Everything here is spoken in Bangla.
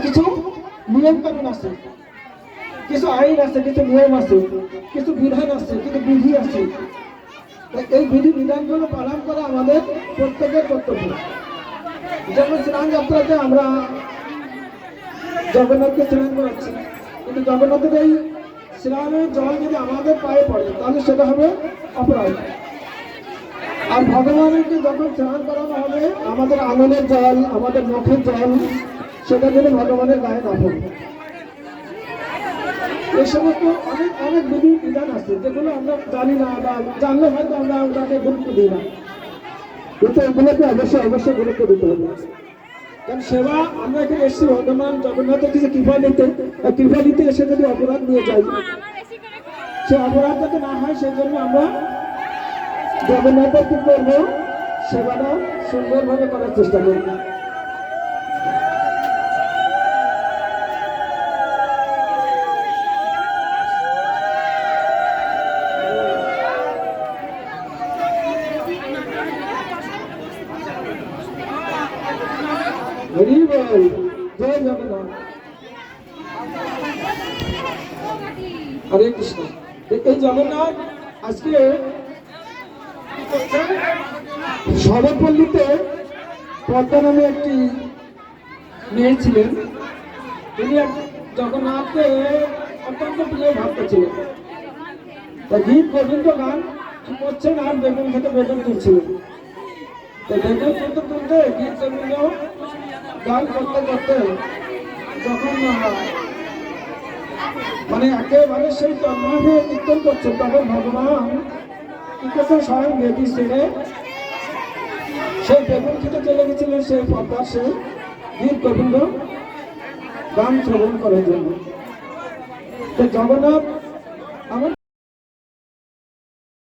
কিছু নিয়ম কানুন আছে, কিছু আইন আছে, কিছু নিয়ম আছে, কিছু বিধান আছে, কিছু বিধি আছে। এই বিধি বিধানগুলো পালন করা আমাদের প্রত্যেকের কর্তব্য। যেমন স্নান যাত্রাতে আমরা জগন্নাথকে স্নান করাচ্ছি, কিন্তু জগন্নাথের এই স্নানের জল যদি আমাদের পায়ে পড়ে তাহলে সেটা হবে অপরাধ। আর ভগবানকে যখন স্নান করানো হবে আমাদের আঙুলের জল, আমাদের মুখের জল, সেটা যদি ভগবানের গায়ে না পড়ে। এই সমস্ত অনেক অনেক বিধি বিধান আছে যেগুলো আমরা জানি না, বা জানলে হয়তো আমরা ওটাকে গুরুত্ব দিই না, কিন্তু এগুলোকে অবশ্যই অবশ্যই গুরুত্ব দিতে হবে। কারণ সেবা, আমরা এখানে এসেছি ভগবান জগন্নাথের কিছু কৃপা নিতে এসে যদি অপরাধ নিয়ে যাই, সে অপরাধ যাতে না হয় সেই জন্য আমরা জগন্নাথের কি করবো, সেবাটা সুন্দরভাবে করার চেষ্টা করবো। হরি বল, জয় জগন্নাথ, হরে কৃষ্ণ। এই জগন্নাথ আজকে সর্বপল্লীতে পদ্মা নামে একটি মেয়ে ছিলেন, তিনি জগন্নাথকে অত্যন্ত প্রিয় ভক্ত ছিলেন। গীত গোবিন্দ গান করছেন আর বেগুন খেতে বেগুন তুলছিলেন। বেগুন তুলতে তুলতে গীত গোবিন্দ গান করতে করতে যখন মানে একেবারে সেই তন্ময় কীর্তন করছেন, তখন ভগবান কি করছেন, স্বয়ং বেদি ছেড়ে সেই বেগুন খেতে চলে গেছিলেন সেই পদ্মার সেই গীত গোবিন্দ গান শ্রবণ করার জন্য। জগন্নাথ আমার